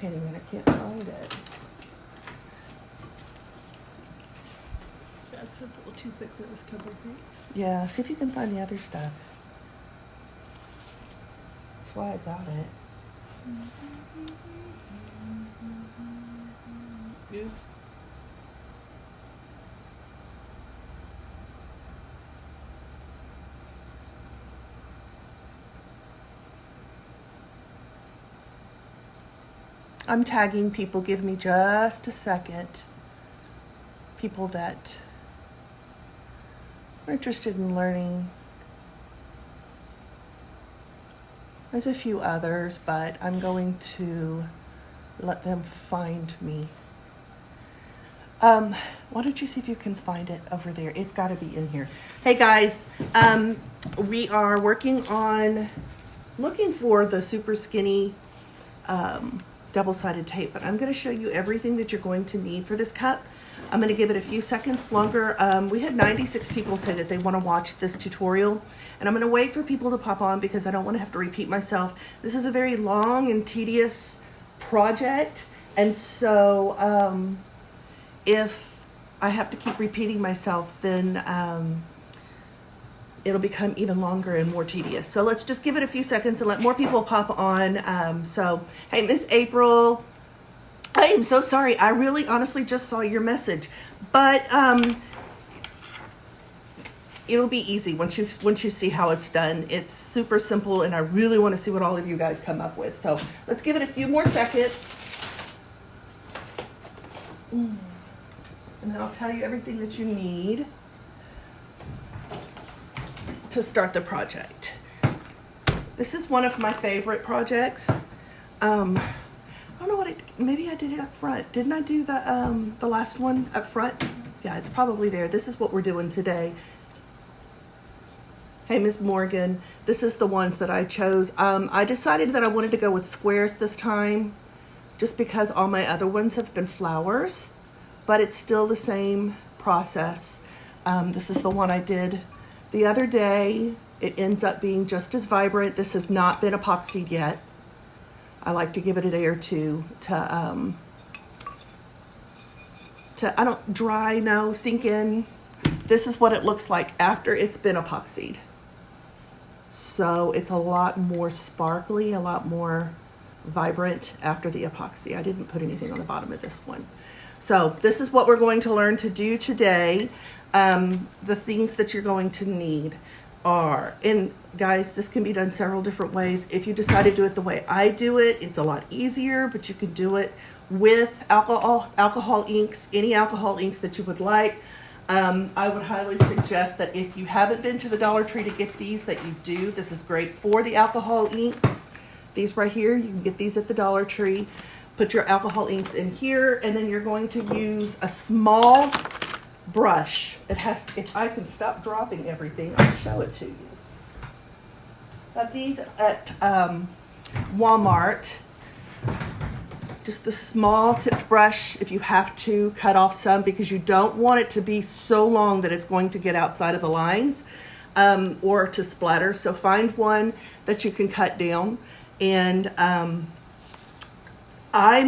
I can't find it. Yeah, it's a little too thick for this cover, right? Yeah, see if you can find the other stuff. That's why I got it. Oops. I'm tagging people. Give me just a second. People that are interested in learning. There's a few others, but I'm going to let them find me. Why don't you see if you can find it over there? It's got to be in here. Hey guys, we are working on looking for the super skinny double-sided tape, but I'm going to show you everything that you're going to need for this cup. I'm going to give it a few seconds longer. We had 96 people say that they want to watch this tutorial, and I'm going to wait for people to pop on because I don't want to have to repeat myself. This is a very long and tedious project, and so if I have to keep repeating myself, then it'll become even longer and more tedious. So let's just give it a few seconds and let more people pop on. So, hey, Miss April, I am so sorry. I really honestly just saw your message, but it'll be easy once you see how it's done. It's super simple, and I really want to see what all of you guys come up with. So let's give it a few more seconds. And then I'll tell you everything that you need to start the project. This is one of my favorite projects. I don't know what maybe I did it up front. Didn't I do the last one up front? Yeah, it's probably there. This is what we're doing today. Hey, Ms. Morgan, this is the ones that I chose. I decided that I wanted to go with squares this time just because all my other ones have been flowers, but it's still the same process. This is the one I did the other day. It ends up being just as vibrant. This has not been epoxied yet. I like to give it a day or two to sink in. This is what it looks like after it's been epoxied. So it's a lot more sparkly, a lot more vibrant after the epoxy. I didn't put anything on the bottom of this one. So this is what we're going to learn to do today. The things that you're going to need are, and guys, this can be done several different ways. If you decide to do it the way I do it, it's a lot easier, but you can do it with alcohol inks, any alcohol inks that you would like. I would highly suggest that if you haven't been to the Dollar Tree to get these, that you do. This is great for the alcohol inks. These right here, you can get these at the Dollar Tree. Put your alcohol inks in here, and then you're going to use a small brush. It has, if I can stop dropping everything, I'll show it to you. Got these at Walmart. Just the small tipped brush, if you have to cut off some, because you don't want it to be so long that it's going to get outside of the lines or to splatter. So find one that you can cut down. And I'm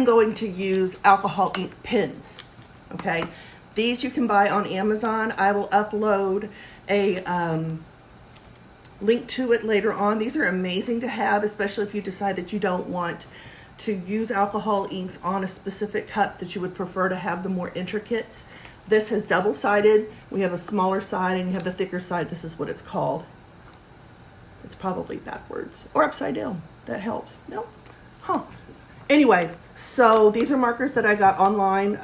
going to use alcohol ink pens, okay? These you can buy on Amazon. I will upload a link to it later on. These are amazing to have, especially if you decide that you don't want to use alcohol inks on a specific cup, that you would prefer to have the more intricates. This has double-sided. We have a smaller side and you have the thicker side. This is what it's called. It's probably backwards or upside down. That helps. Nope. Huh. Anyway, so these are markers that I got online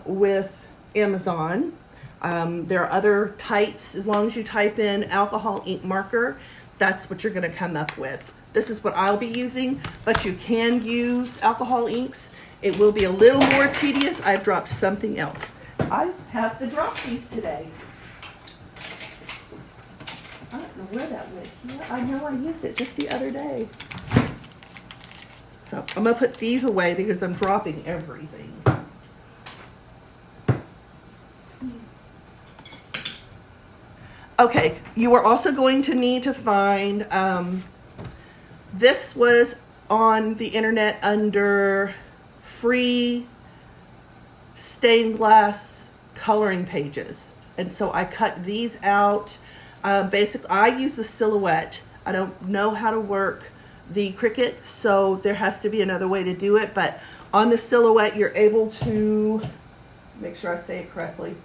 with Amazon. There are other types. As long as you type in alcohol ink marker, that's what you're going to come up with. This is what I'll be using, but you can use alcohol inks. It will be a little more tedious. I've dropped something else. I have to drop these today. I don't know where that went. Yeah, I know I used it just the other day. So I'm going to put these away because I'm dropping everything. Okay, you are also going to need to find, this was on the internet under free stained glass coloring pages. And so I cut these out. Basically, I use the Silhouette. I don't know how to work the Cricut, so there has to be another way to do it. But on the Silhouette, you're able to, make sure I say it correctly.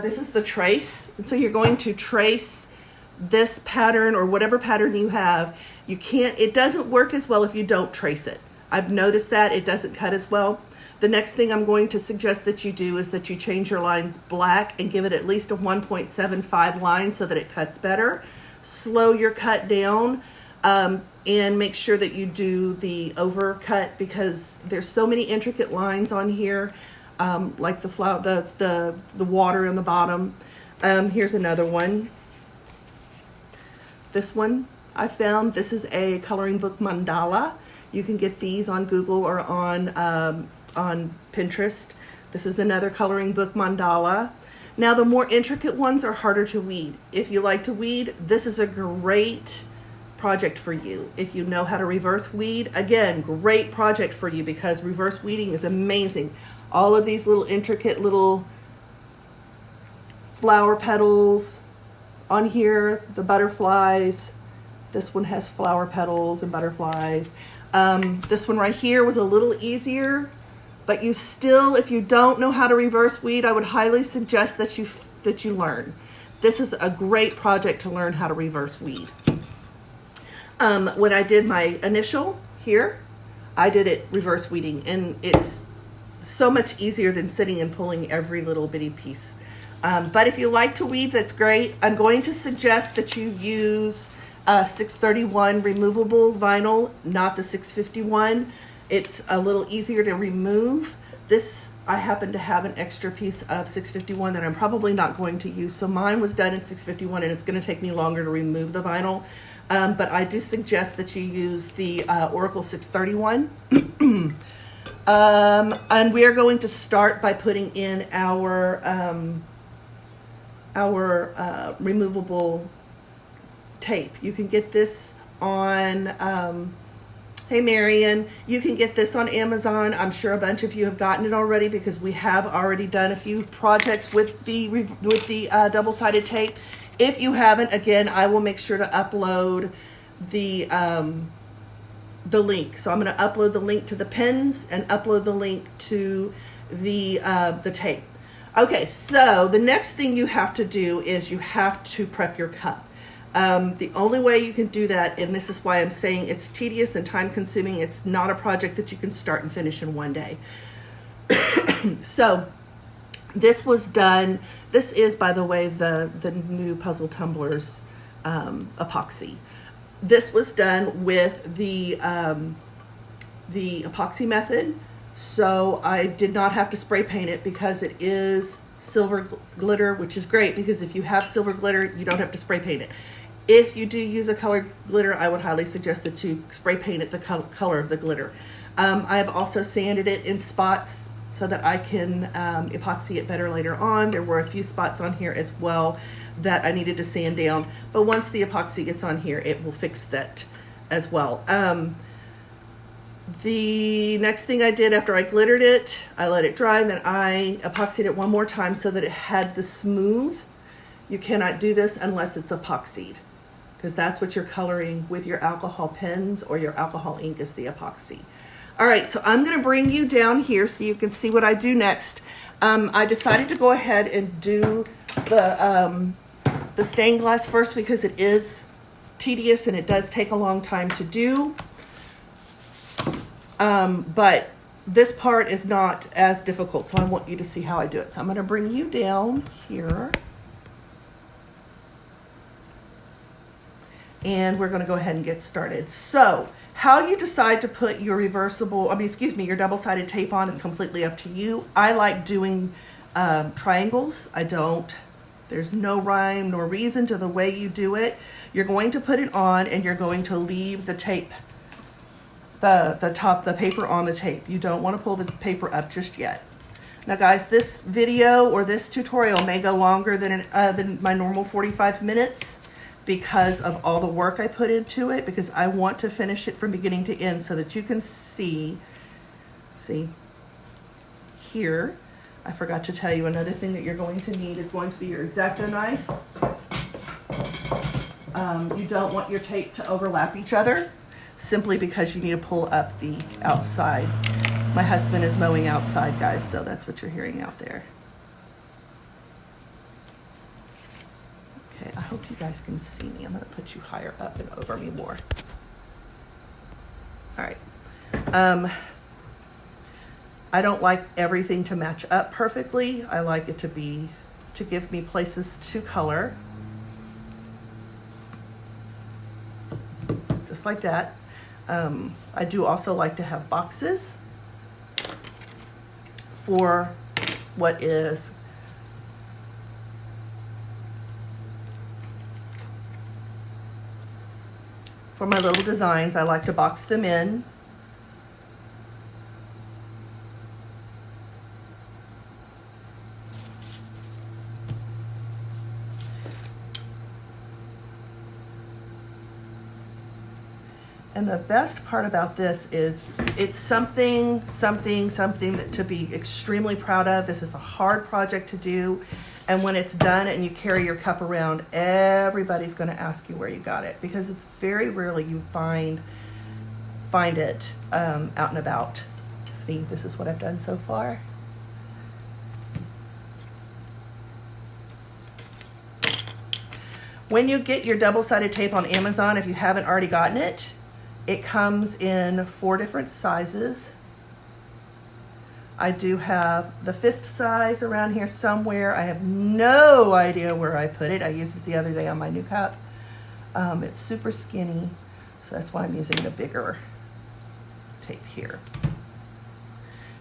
This is the trace. And so you're going to trace this pattern or whatever pattern you have. It doesn't work as well if you don't trace it. I've noticed that it doesn't cut as well. The next thing I'm going to suggest that you do is that you change your lines black and give it at least a 1.75 line so that it cuts better. Slow your cut down and make sure that you do the overcut because there's so many intricate lines on here, like the flower, the water in the bottom. Here's another one. This one I found. This is a coloring book mandala. You can get these on Google or on Pinterest. This is another coloring book mandala. Now the more intricate ones are harder to weed. If you like to weed, this is a great project for you. If you know how to reverse weed, again, great project for you because reverse weeding is amazing. All of these little intricate little flower petals on here, the butterflies. This one has flower petals and butterflies. This one right here was a little easier, but you still, if you don't know how to reverse weed, I would highly suggest that you learn. This is a great project to learn how to reverse weed. When I did my initial here, I did it reverse weeding, and it's so much easier than sitting and pulling every little bitty piece. But if you like to weave, that's great. I'm going to suggest that you use 631 removable vinyl, not the 651. It's a little easier to remove. This, I happen to have an extra piece of 651 that I'm probably not going to use. So mine was done in 651 and it's going to take me longer to remove the vinyl. But I do suggest that you use the Oracle 631. And we are going to start by putting in our removable tape. You can get this on, hey Marion, you can get this on Amazon. I'm sure a bunch of you have gotten it already because we have already done a few projects with the double-sided tape. If you haven't, again, I will make sure to upload the link. So I'm going to upload the link to the pens and upload the link to the tape. Okay, so the next thing you have to do is you have to prep your cup. The only way you can do that, and this is why I'm saying it's tedious and time consuming, it's not a project that you can start and finish in one day. So this was done, this is, by the way, the new Puzzle Tumblers epoxy. This was done with the epoxy method. So I did not have to spray paint it because it is silver glitter, which is great because if you have silver glitter, you don't have to spray paint it. If you do use a colored glitter, I would highly suggest that you spray paint it the color of the glitter. I have also sanded it in spots so that I can epoxy it better later on. There were a few spots on here as well that I needed to sand down, but once the epoxy gets on here, it will fix that as well. The next thing I did after I glittered it, I let it dry, and then I epoxied it one more time so that it had the smooth. You cannot do this unless it's epoxied, because that's what you're coloring with your alcohol pens or your alcohol ink is the epoxy. All right, so I'm going to bring you down here so you can see what I do next. I decided to go ahead and do the stained glass first because it is tedious and it does take a long time to do. But this part is not as difficult, so I want you to see how I do it. So I'm going to bring you down here. And we're going to go ahead and get started. So how you decide to put your your double-sided tape on is completely up to you. I like doing triangles. There's no rhyme nor reason to the way you do it. You're going to put it on and you're going to leave the tape, the paper on the tape. You don't want to pull the paper up just yet. Now guys, this video or this tutorial may go longer than my normal 45 minutes because of all the work I put into it, because I want to finish it from beginning to end so that you can see here. I forgot to tell you another thing that you're going to need is going to be your X-Acto knife. You don't want your tape to overlap each other simply because you need to pull up the outside. My husband is mowing outside, guys, so that's what you're hearing out there. Okay, I hope you guys can see me. I'm going to put you higher up and over me more. All right. I don't like everything to match up perfectly. I like it to give me places to color. Just like that. I do also like to have boxes for what is for my little designs. I like to box them in. And the best part about this is it's something that to be extremely proud of. This is a hard project to do. And when it's done and you carry your cup around, everybody's going to ask you where you got it, because it's very rarely you find it out and about. See, this is what I've done so far. When you get your double-sided tape on Amazon, if you haven't already gotten it, it comes in 4 different sizes. I do have the 5th size around here somewhere. I have no idea where I put it. I used it the other day on my new cup. It's super skinny, so that's why I'm using the bigger tape here.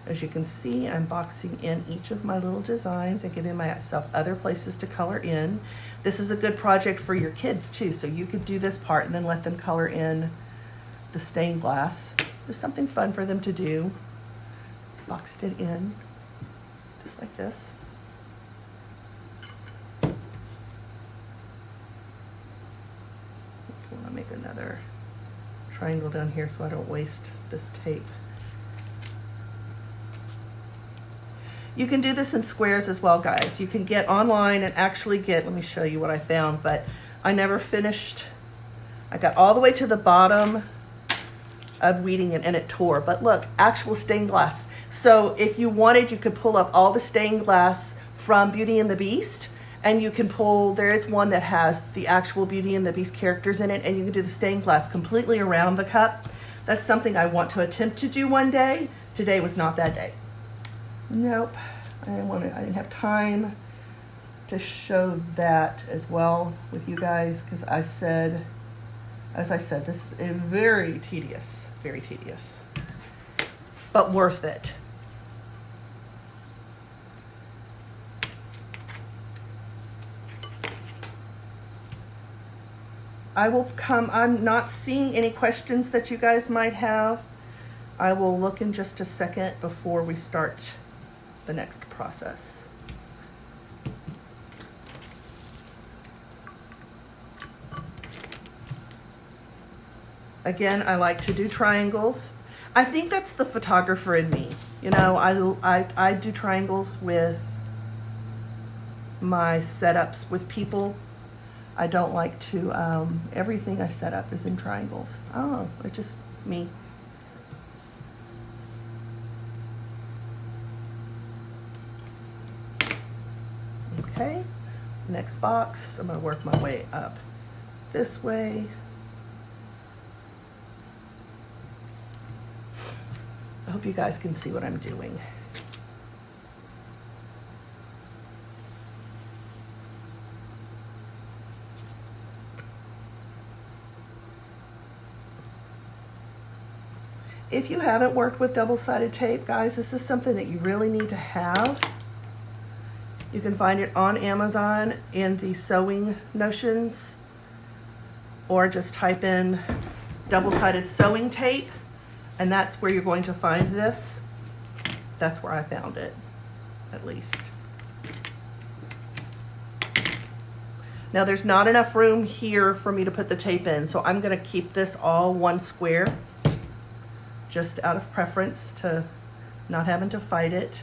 As you can see, I'm boxing in each of my little designs and giving myself other places to color in. This is a good project for your kids too, so you could do this part and then let them color in the stained glass. Just something fun for them to do. Boxed it in, just like this. I want to make another triangle down here so I don't waste this tape. You can do this in squares as well, guys. You can get online and actually get, let me show you what I found, but I never finished. I got all the way to the bottom of weeding it and it tore, but look, actual stained glass. So if you wanted, you could pull up all the stained glass from Beauty and the Beast, and you can pull, there is one that has the actual Beauty and the Beast characters in it, and you can do the stained glass completely around the cup. That's something I want to attempt to do one day. Today was not that day. Nope, I didn't have time to show that as well with you guys, because as I said, this is very tedious, but worth it. I'm not seeing any questions that you guys might have. I will look in just a second before we start the next process. Again, I like to do triangles. I think that's the photographer in me. You know, I do triangles with my setups with people. I don't like to, everything I set up is in triangles. Oh, it's just me. Okay, next box, I'm gonna work my way up this way. I hope you guys can see what I'm doing. If you haven't worked with double-sided tape, guys, this is something that you really need to have. You can find it on Amazon in the sewing notions, or just type in double-sided sewing tape, and that's where you're going to find this. That's where I found it, at least. Now there's not enough room here for me to put the tape in, so I'm gonna keep this all one square, just out of preference to not having to fight it.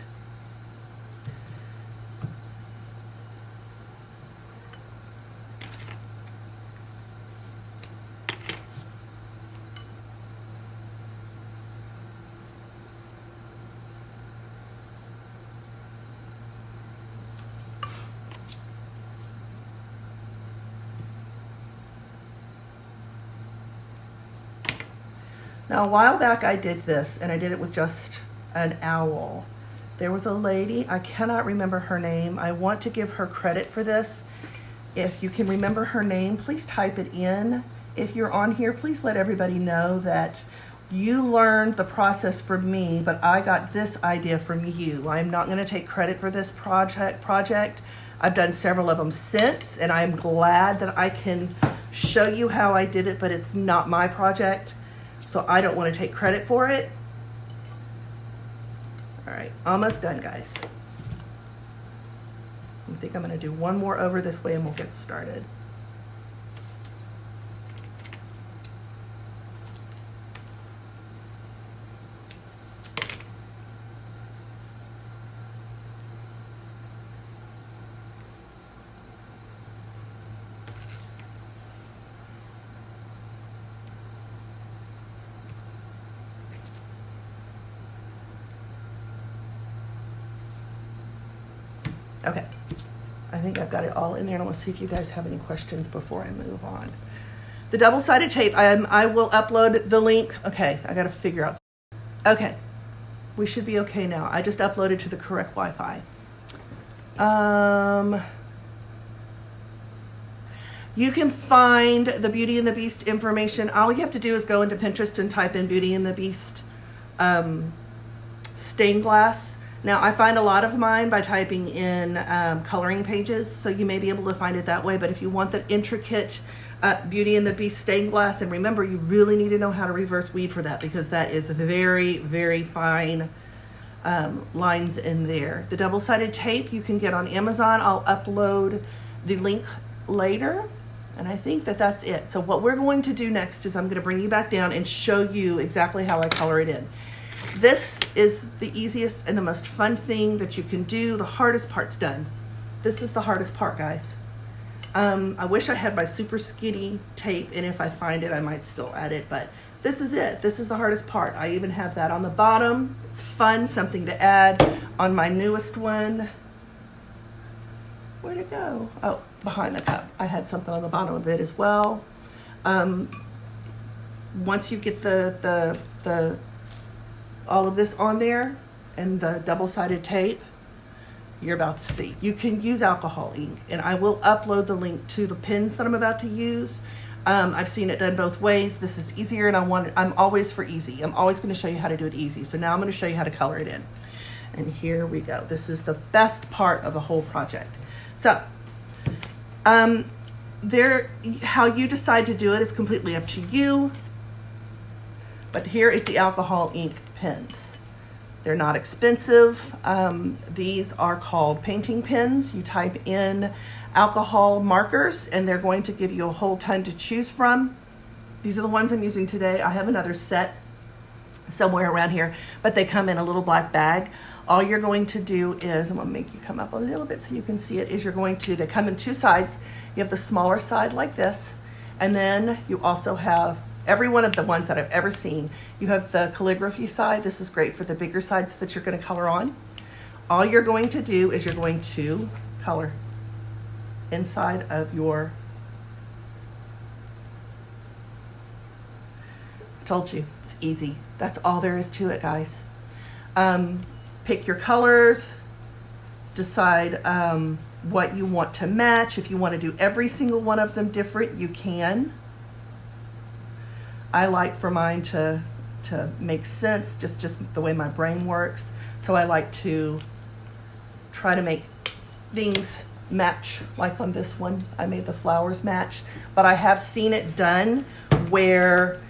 Now, a while back I did this, and I did it with just an owl. There was a lady, I cannot remember her name. I want to give her credit for this. If you can remember her name, please type it in. If you're on here, please let everybody know that you learned the process from me, but I got this idea from you. I'm not going to take credit for this project. I've done several of them since, and I'm glad that I can show you how I did it, but it's not my project. So I don't want to take credit for it. All right, almost done, guys. I think I'm going to do one more over this way and we'll get started. Okay, I think I've got it all in there, and I want to see if you guys have any questions before I move on. The double-sided tape, I will upload the link. Okay, I got to figure out. Okay, we should be okay now. I just uploaded to the correct Wi-Fi. You can find the Beauty and the Beast information. All you have to do is go into Pinterest and type in Beauty and the Beast stained glass. Now, I find a lot of mine by typing in coloring pages, so you may be able to find it that way. But if you want the intricate Beauty and the Beast stained glass, and remember, you really need to know how to reverse weed for that, because that is very, very fine lines in there. The double-sided tape you can get on Amazon. I'll upload the link later, and I think that that's it. So what we're going to do next is I'm going to bring you back down and show you exactly how I color it in. This is the easiest and the most fun thing that you can do. The hardest part's done. This is the hardest part, guys. I wish I had my super skinny tape, and if I find it, I might still add it, but this is it. This is the hardest part. I even have that on the bottom. It's fun, something to add on my newest one. Where'd it go? Oh, behind the cup. I had something on the bottom of it as well. Once you get the all of this on there and the double-sided tape, you're about to see. You can use alcohol ink, and I will upload the link to the pens that I'm about to use. I've seen it done both ways. This is easier, and I'm always for easy. I'm always going to show you how to do it easy. So now I'm going to show you how to color it in. And here we go. This is the best part of the whole project. So how you decide to do it is completely up to you. But here is the alcohol ink pens. They're not expensive. These are called painting pens. You type in alcohol markers, and they're going to give you a whole ton to choose from. These are the ones I'm using today. I have another set somewhere around here, but they come in a little black bag. All you're going to do is, I'm going to make you come up a little bit so you can see it, is they come in two sides. You have the smaller side like this, and then you also have every one of the ones that I've ever seen. You have the calligraphy side. This is great for the bigger sides that you're going to color on. All you're going to do is you're going to color inside of your, I told you, it's easy. That's all there is to it, guys. Pick your colors, decide what you want to match. If you want to do every single one of them different, you can. I like for mine to make sense, just the way my brain works. So I like to try to make things match. Like on this one, I made the flowers match. But I have seen it done where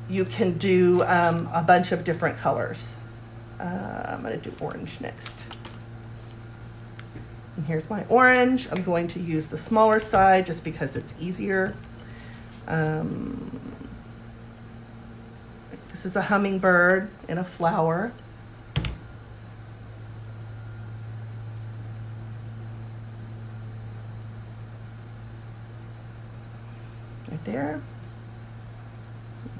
you can do a bunch of different colors. I'm going to do orange next. And here's my orange. I'm going to use the smaller side just because it's easier. This is a hummingbird in a flower. Right there.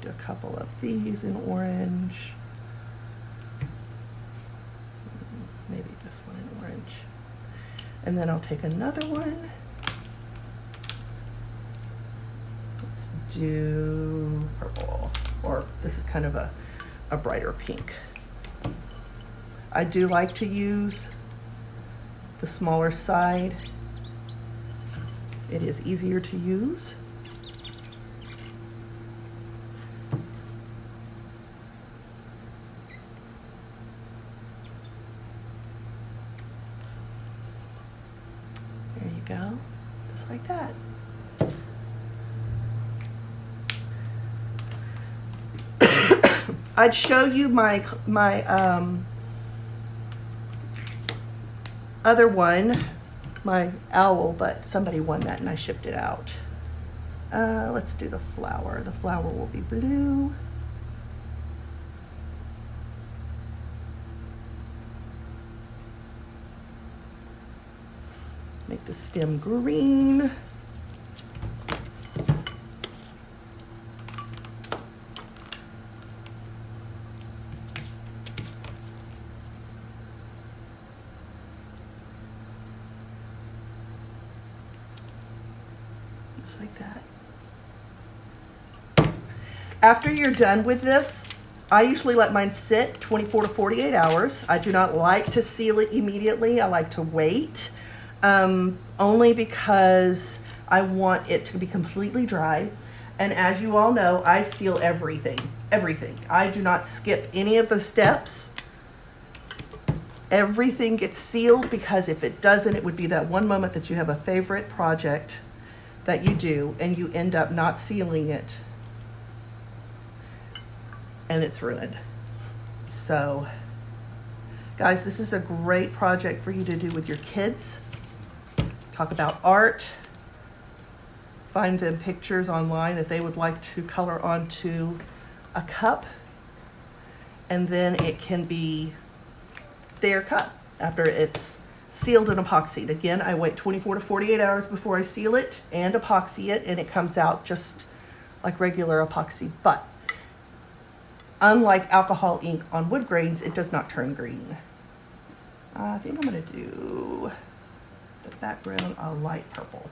Do a couple of these in orange. Maybe this one in orange. And then I'll take another one. Let's do purple, or this is kind of a brighter pink. I do like to use the smaller side. It is easier to use. There you go, just like that. I'd show you my other one, my owl, but somebody won that and I shipped it out. Let's do the flower. The flower will be blue. Make the stem green. Just like that. After you're done with this, I usually let mine sit 24 to 48 hours. I do not like to seal it immediately. I like to wait, only because I want it to be completely dry. And as you all know, I seal everything. I do not skip any of the steps. Everything gets sealed, because if it doesn't, it would be that one moment that you have a favorite project that you do and you end up not sealing it and it's ruined. So guys, this is a great project for you to do with your kids. Talk about art. Find them pictures online that they would like to color onto a cup, and then it can be their cup after it's sealed and epoxied. Again, I wait 24 to 48 hours before I seal it and epoxy it, and it comes out just like regular epoxy. But unlike alcohol ink on wood grains, it does not turn green. I think I'm gonna do the background a light purple.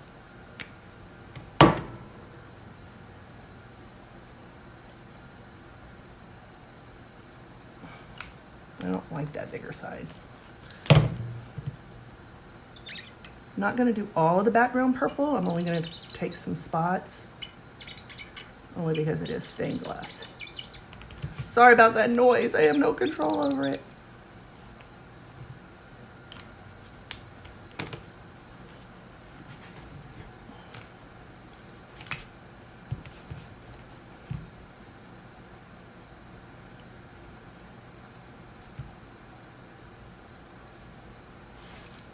I don't like that bigger side. I'm not going to do all of the background purple. I'm only going to take some spots, only because it is stained glass. Sorry about that noise. I have no control over it.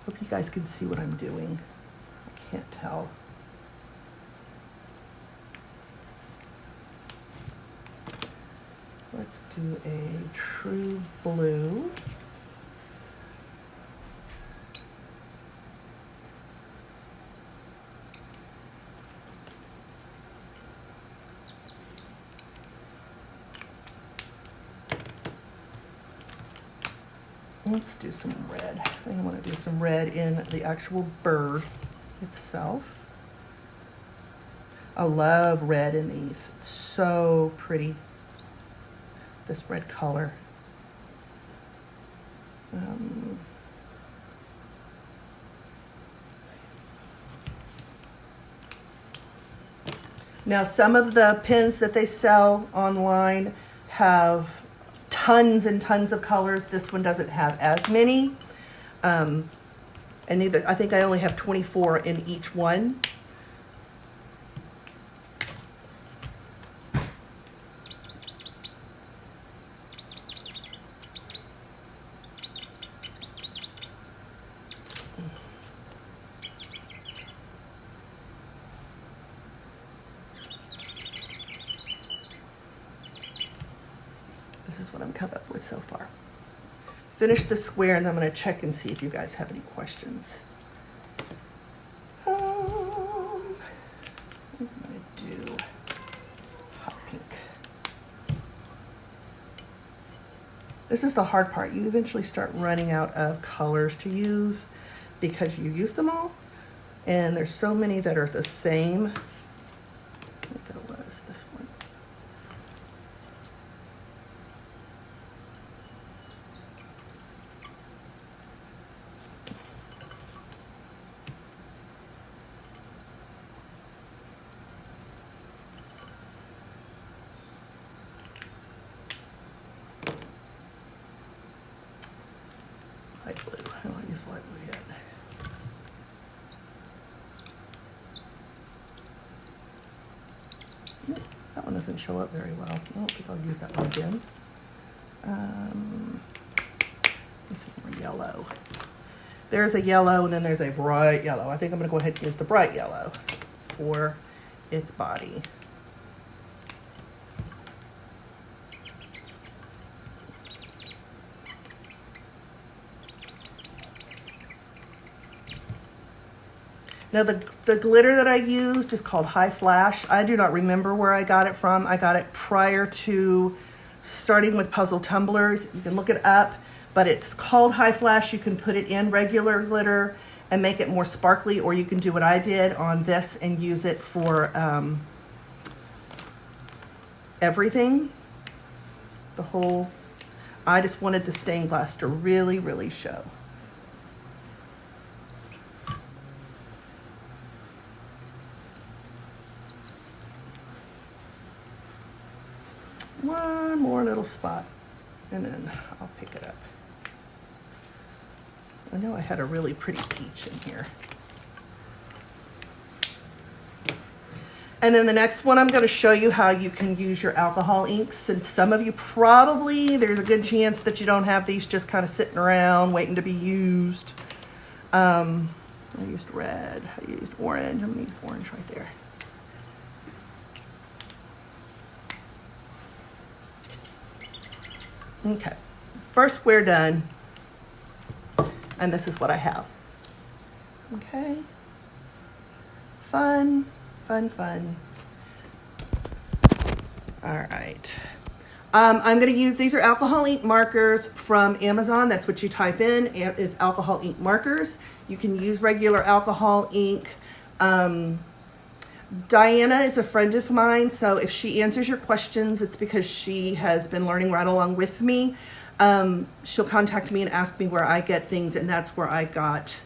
Hope you guys can see what I'm doing. I can't tell. Let's do a true blue. Let's do some red. I think I want to do some red in the actual bird itself. I love red in these. It's so pretty, this red color. Now, some of the pens that they sell online have tons and tons of colors. This one doesn't have as many. And neither, I think I only have 24 in each one. This is what I'm come up with so far. Finish the square, and then I'm going to check and see if you guys have any questions. I'm going to do hot pink. This is the hard part. You eventually start running out of colors to use because you use them all, and there's so many that are the same. I think that was this one. Light blue. I don't use light blue yet. That one doesn't show up very well. I don't think I'll use that one again. This is more yellow. There's a yellow, and then there's a bright yellow. I think I'm going to go ahead and use the bright yellow for its body. Now the glitter that I used is called High Flash. I do not remember where I got it from. I got it prior to starting with puzzle tumblers. You can look it up, but it's called High Flash. You can put it in regular glitter and make it more sparkly, or you can do what I did on this and use it for everything. I just wanted the stained glass to really, really show. One more little spot, and then I'll pick it up. I know I had a really pretty peach in here. And then the next one, I'm going to show you how you can use your alcohol inks. And some of you probably, there's a good chance that you don't have these just kind of sitting around waiting to be used. I used red, I used orange. I'm going to use orange right there. Okay, first square done, and this is what I have. Okay, fun, fun, fun. All right, I'm gonna use, these are alcohol ink markers from Amazon. That's what you type in, is alcohol ink markers. You can use regular alcohol ink. Diana is a friend of mine, so if she answers your questions, it's because she has been learning right along with me. She'll contact me and ask me where I get things, and that's where I got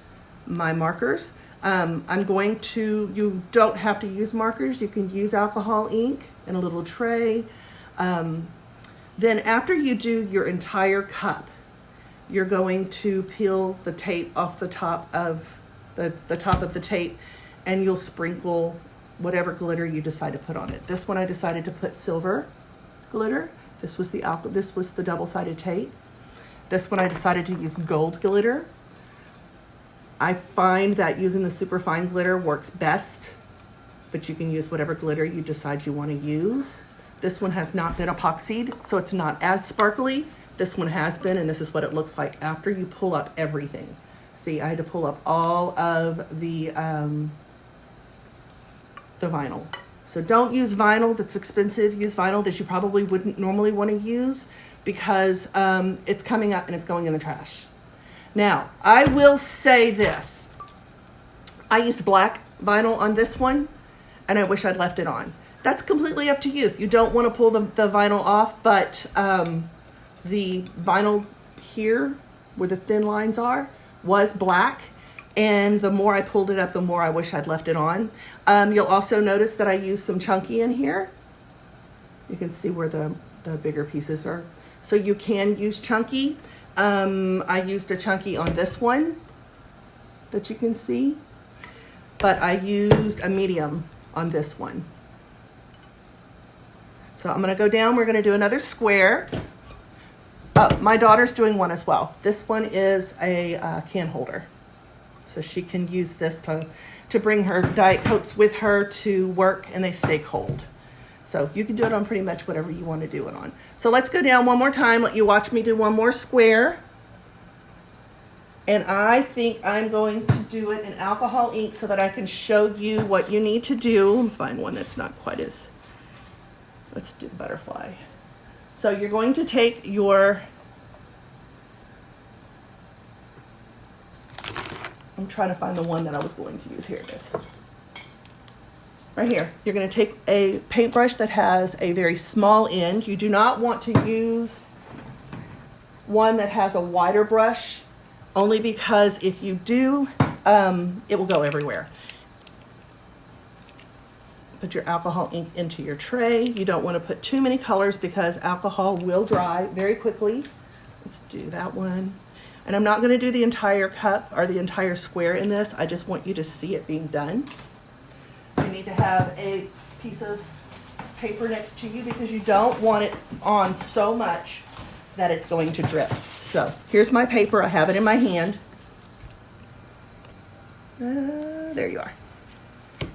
my markers. You don't have to use markers. You can use alcohol ink in a little tray. Then after you do your entire cup, you're going to peel the tape off the top of the top of the tape, and you'll sprinkle whatever glitter you decide to put on it. This one I decided to put silver glitter. This was the double-sided tape. This one I decided to use gold glitter. I find that using the super fine glitter works best, but you can use whatever glitter you decide you want to use. This one has not been epoxied, so it's not as sparkly. This one has been, and this is what it looks like after you pull up everything. See, I had to pull up all of the vinyl. So don't use vinyl that's expensive. Use vinyl that you probably wouldn't normally want to use, because it's coming up and it's going in the trash. Now, I will say this. I used black vinyl on this one, and I wish I'd left it on. That's completely up to you. If you don't want to pull the vinyl off, but the vinyl here, where the thin lines are, was black. And the more I pulled it up, the more I wish I'd left it on. You'll also notice that I used some chunky in here. You can see where the bigger pieces are. So you can use chunky. I used a chunky on this one that you can see, but I used a medium on this one. So I'm gonna go down, we're gonna do another square. My daughter's doing one as well. This one is a can holder. So she can use this to bring her Diet Cokes with her to work, and they stay cold. So you can do it on pretty much whatever you want to do it on. So let's go down one more time, let you watch me do one more square. And I think I'm going to do it in alcohol ink so that I can show you what you need to do. Find one that's not quite as, let's do butterfly. So you're going to take your, I'm trying to find the one that I was going to use. Here it is. Right here. You're going to take a paintbrush that has a very small end. You do not want to use one that has a wider brush, only because if you do, it will go everywhere. Put your alcohol ink into your tray. You don't want to put too many colors because alcohol will dry very quickly. Let's do that one. And I'm not going to do the entire cup or the entire square in this. I just want you to see it being done. You need to have a piece of paper next to you because you don't want it on so much that it's going to drip. So here's my paper. I have it in my hand. There you are.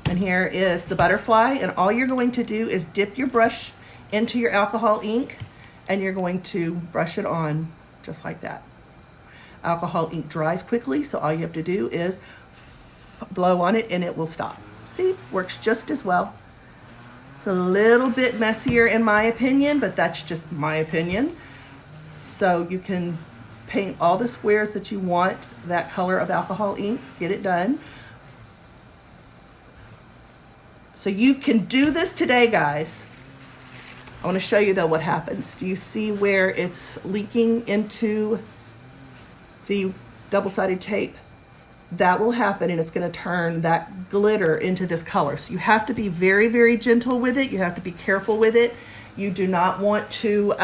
And here is the butterfly. And all you're going to do is dip your brush into your alcohol ink and you're going to brush it on just like that. Alcohol ink dries quickly, so all you have to do is blow on it and it will stop. See, works just as well. It's a little bit messier in my opinion, but that's just my opinion. So you can paint all the squares that you want that color of alcohol ink, get it done. So you can do this today, guys. I want to show you though what happens. Do you see where it's leaking into the double-sided tape? That will happen and it's going to turn that glitter into this color. So you have to be very, very gentle with it. You have to be careful with it. You do not want to,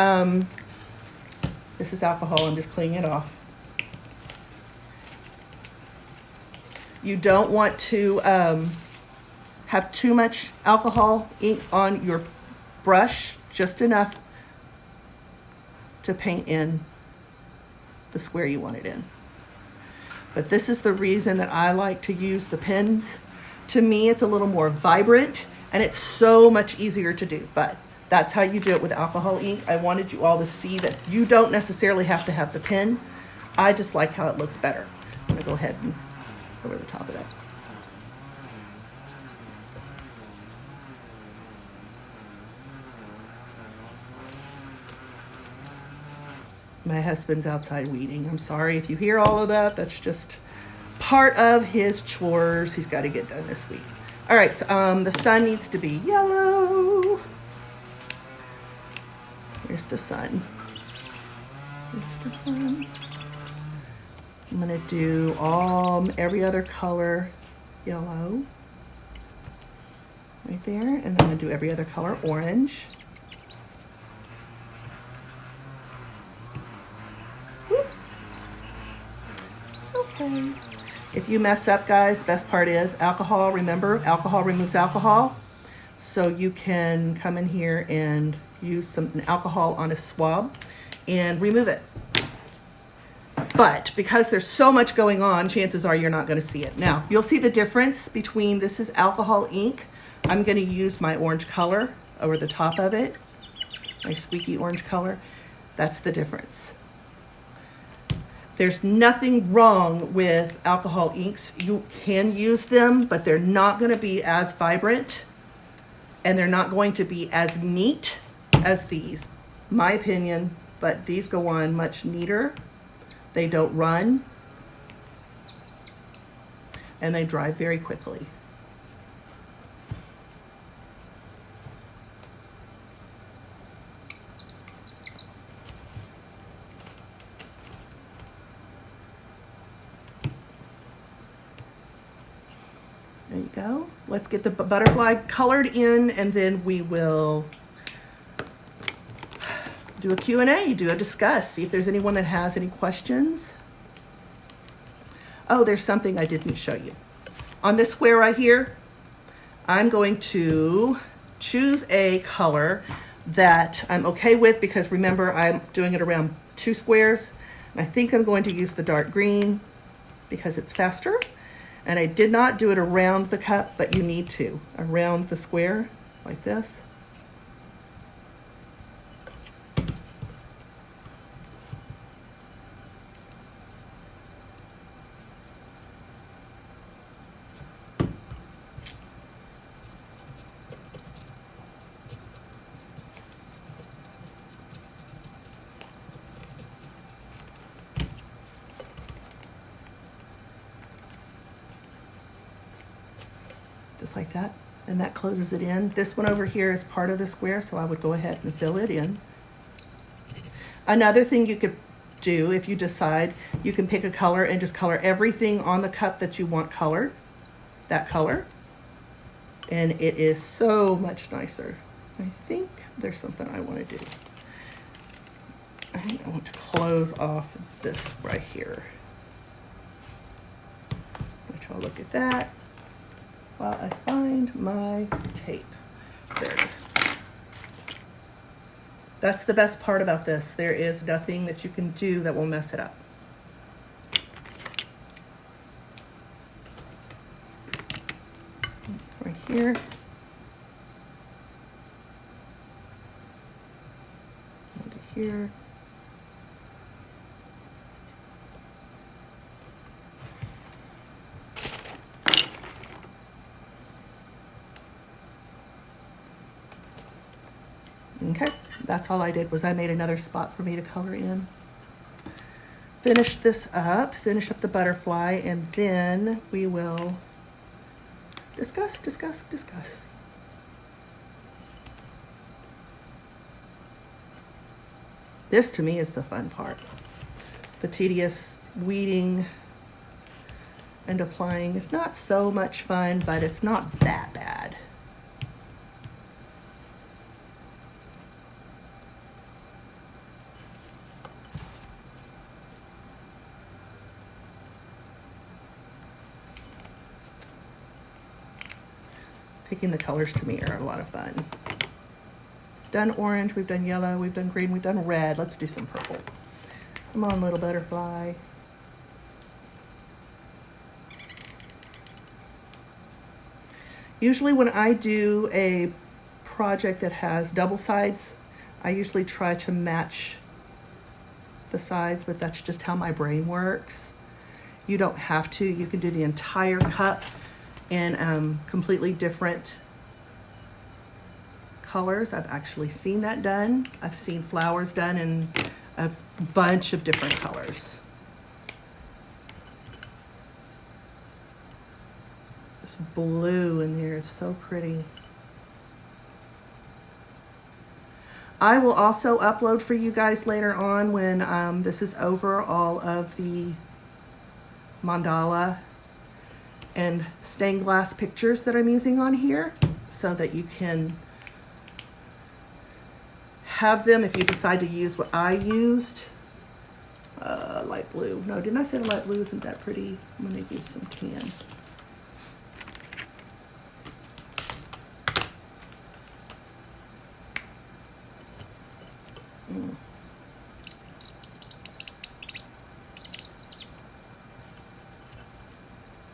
this is alcohol, I'm just cleaning it off. You don't want to have too much alcohol ink on your brush, just enough to paint in the square you want it in. But this is the reason that I like to use the pens. To me, it's a little more vibrant and it's so much easier to do, but that's how you do it with alcohol ink. I wanted you all to see that you don't necessarily have to have the pen. I just like how it looks better. I'm gonna go ahead and over the top of that. My husband's outside weeding. I'm sorry if you hear all of that. That's just part of his chores he's got to get done this week. All right, so, the sun needs to be yellow. Here's the sun. Here's the sun. I'm gonna do every other color yellow. Right there, and then I'm gonna do every other color orange. Okay. If you mess up, guys, best part is alcohol. Remember, alcohol removes alcohol. So you can come in here and use some alcohol on a swab and remove it. But because there's so much going on, chances are you're not going to see it. Now, you'll see the difference between this is alcohol ink. I'm going to use my orange color over the top of it, my squeaky orange color. That's the difference. There's nothing wrong with alcohol inks. You can use them, but they're not going to be as vibrant and they're not going to be as neat as these. My opinion, but these go on much neater. They don't run and they dry very quickly. There you go. Let's get the butterfly colored in and then we will do a Q&A, do a discuss, see if there's anyone that has any questions. Oh, there's something I didn't show you. On this square right here, I'm going to choose a color that I'm okay with because remember I'm doing it around 2 squares. And I think I'm going to use the dark green because it's faster. And I did not do it around the cup, but you need to. Around the square, like this. like that. And that closes it in. This one over here is part of the square, so I would go ahead and fill it in. Another thing you could do, if you decide, you can pick a color and just color everything on the cup that you want colored, that color. And it is so much nicer. I think there's something I want to do. I think I want to close off this right here. Which I'll look at that while I find my tape. There it is. That's the best part about this. There is nothing that you can do that will mess it up. Right here. Into here. Okay, that's all I did was I made another spot for me to color in. Finish this up, finish up the butterfly, and then we will discuss. This to me is the fun part. The tedious weeding and applying is not so much fun, but it's not that bad. Picking the colors to me are a lot of fun. We've done orange, we've done yellow, we've done green, we've done red. Let's do some purple. Come on, little butterfly. Usually when I do a project that has double sides, I usually try to match the sides, but that's just how my brain works. You don't have to. You can do the entire cup in completely different colors. I've actually seen that done. I've seen flowers done in a bunch of different colors. This blue in there is so pretty. I will also upload for you guys later on when this is over, all of the mandala and stained glass pictures that I'm using on here, so that you can have them if you decide to use what I used. Light blue. No, didn't I say the light blue isn't that pretty? I'm going to use some tan.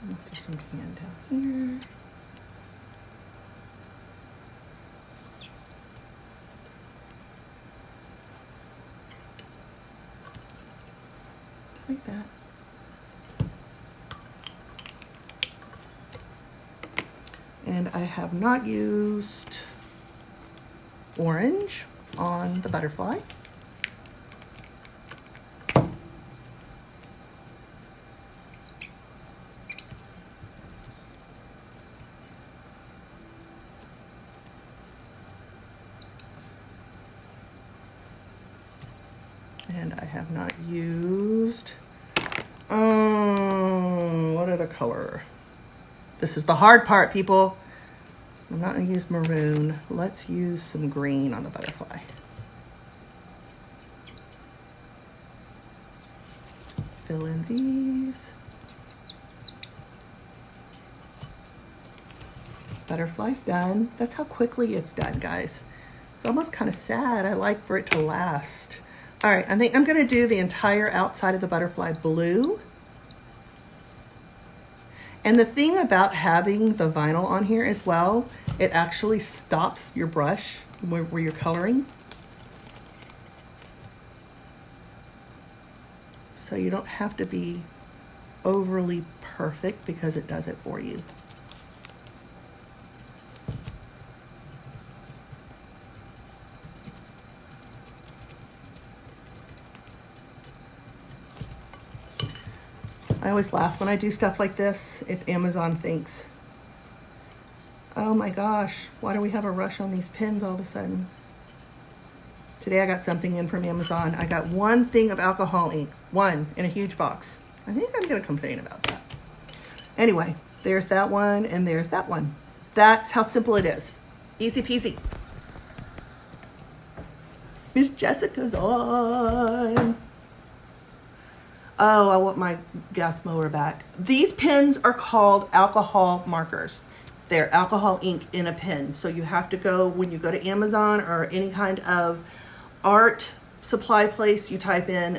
Do some tan down here. Just like that. And I have not used orange on the butterfly. And I have not used, what other color? This is the hard part, people. I'm not gonna use maroon. Let's use some green on the butterfly. Fill in these. Butterfly's done. That's how quickly it's done, guys. It's almost kind of sad. I like for it to last. All right, I think I'm gonna do the entire outside of the butterfly blue. And the thing about having the vinyl on here as well, it actually stops your brush where you're coloring. So you don't have to be overly perfect because it does it for you. I always laugh when I do stuff like this if Amazon thinks my gosh, why do we have a rush on these pins all of a sudden? Today I got something in from Amazon. I got one thing of alcohol ink, one in a huge box. I think I'm gonna complain about that. Anyway, there's that one and there's that one. That's how simple it is. Easy peasy. Miss Jessica's on. Oh, I want my gas mower back. These pens are called alcohol markers. They're alcohol ink in a pen. So you have to go, when you go to Amazon or any kind of art supply place, you type in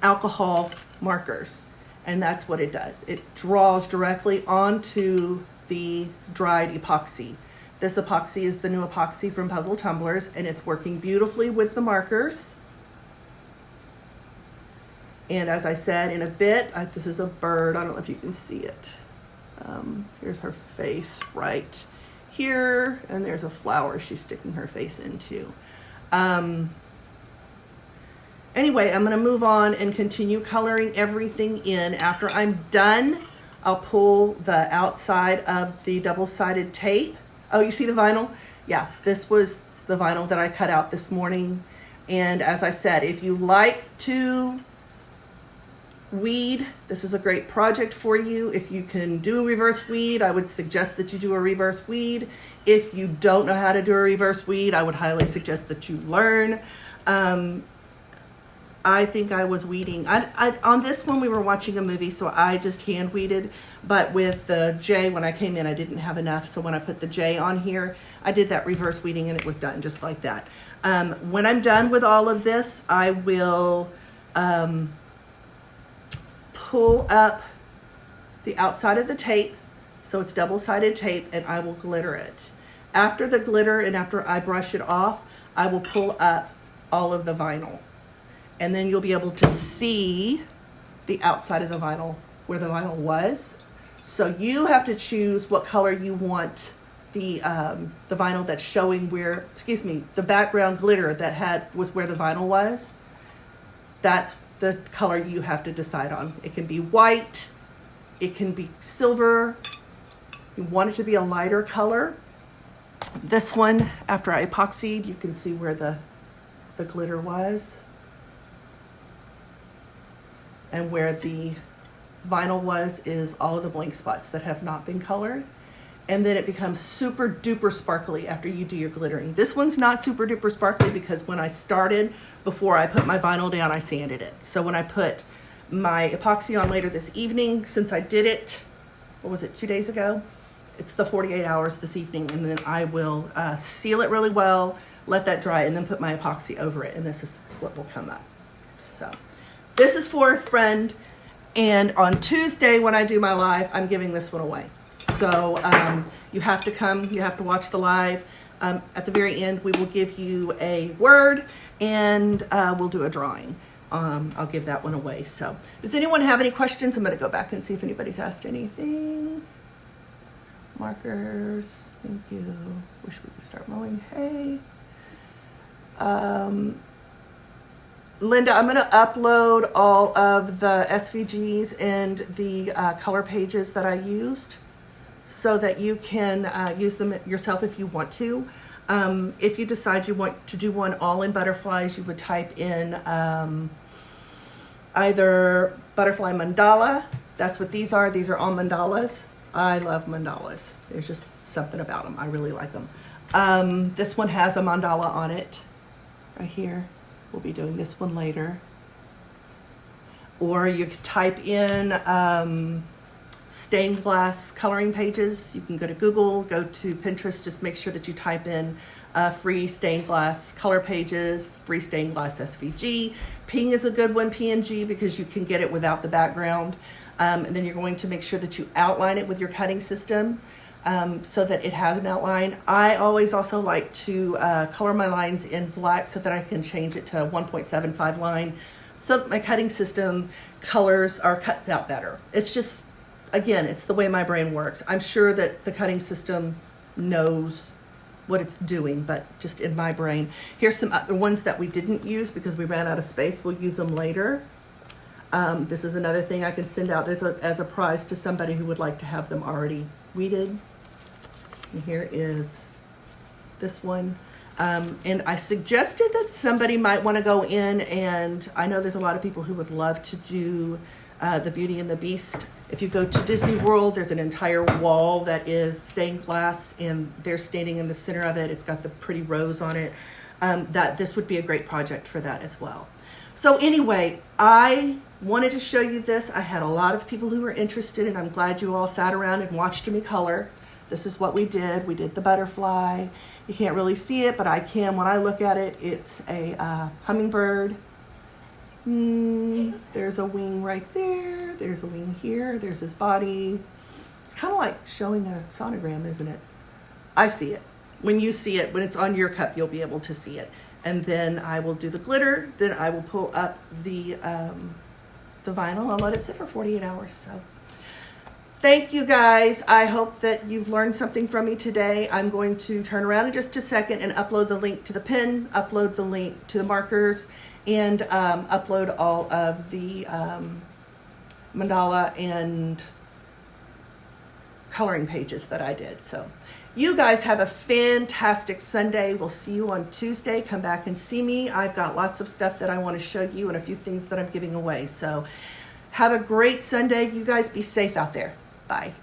alcohol markers, and that's what it does. It draws directly onto the dried epoxy. This epoxy is the new epoxy from Puzzle Tumblers, and it's working beautifully with the markers. And as I said, in a bit, this is a bird. I don't know if you can see it. Here's her face right here, and there's a flower she's sticking her face into. Anyway, I'm going to move on and continue coloring everything in. After I'm done, I'll pull the outside of the double-sided tape. Oh, you see the vinyl? Yeah, this was the vinyl that I cut out this morning. And as I said, if you like to weed, this is a great project for you. If you can do a reverse weed, I would suggest that you do a reverse weed. If you don't know how to do a reverse weed, I would highly suggest that you learn. I think I was weeding. On this one, we were watching a movie, so I just hand weeded. But with the J, when I came in, I didn't have enough. So when I put the J on here, I did that reverse weeding, and it was done just like that. When I'm done with all of this, I will pull up the outside of the tape, so it's double-sided tape, and I will glitter it. After the glitter and after I brush it off, I will pull up all of the vinyl. And then you'll be able to see the outside of the vinyl, where the vinyl was. So you have to choose what color you want the vinyl that's showing where, the background glitter that was where the vinyl was. That's the color you have to decide on. It can be white, it can be silver. You want it to be a lighter color. This one, after I epoxied, you can see where the glitter was. And where the vinyl was is all of the blank spots that have not been colored. And then it becomes super duper sparkly after you do your glittering. This one's not super duper sparkly because when I started, before I put my vinyl down, I sanded it. So when I put my epoxy on later this evening, since I did it, 2 days ago? It's the 48 hours this evening, and then I will seal it really well, let that dry, and then put my epoxy over it, and this is what will come up. So this is for a friend, and on Tuesday when I do my live, I'm giving this one away. So you have to come, you have to watch the live. At the very end, we will give you a word, and we'll do a drawing. I'll give that one away. So does anyone have any questions? I'm going to go back and see if anybody's asked anything. Markers, thank you. Wish we could start mowing hay. Linda, I'm going to upload all of the SVGs and the color pages that I used so that you can use them yourself if you want to. If you decide you want to do one all in butterflies, you would type in either butterfly mandala. That's what these are. These are all mandalas. I love mandalas. There's just something about them. I really like them. This one has a mandala on it right here. We'll be doing this one later. Or you could type in stained glass coloring pages. You can go to Google, go to Pinterest, just make sure that you type in free stained glass color pages, free stained glass SVG. Ping is a good one, PNG, because you can get it without the background. And then you're going to make sure that you outline it with your cutting system so that it has an outline. I always also like to color my lines in black so that I can change it to 1.75 line so that my cutting system cuts out better. It's just, again, it's the way my brain works. I'm sure that the cutting system knows what it's doing, but just in my brain. Here's some other ones that we didn't use because we ran out of space. We'll use them later. This is another thing I can send out as a prize to somebody who would like to have them already weeded. And here is this one. And I suggested that somebody might want to go in, and I know there's a lot of people who would love to do the Beauty and the Beast. If you go to Disney World, there's an entire wall that is stained glass, and they're standing in the center of it. It's got the pretty rose on it. That this would be a great project for that as well. So anyway, I wanted to show you this. I had a lot of people who were interested, and I'm glad you all sat around and watched me color. This is what we did. We did the butterfly. You can't really see it, but I can when I look at it. It's a hummingbird. There's a wing right there. There's a wing here. There's his body. It's kind of like showing a sonogram, isn't it? I see it. When you see it, when it's on your cup, you'll be able to see it. And then I will do the glitter. Then I will pull up the vinyl and let it sit for 48 hours. So thank you guys. I hope that you've learned something from me today. I'm going to turn around in just a second and upload the link to the pen, upload the link to the markers, and upload all of the mandala and coloring pages that I did. So you guys have a fantastic Sunday. We'll see you on Tuesday. Come back and see me. I've got lots of stuff that I want to show you and a few things that I'm giving away. So have a great Sunday. You guys be safe out there. Bye.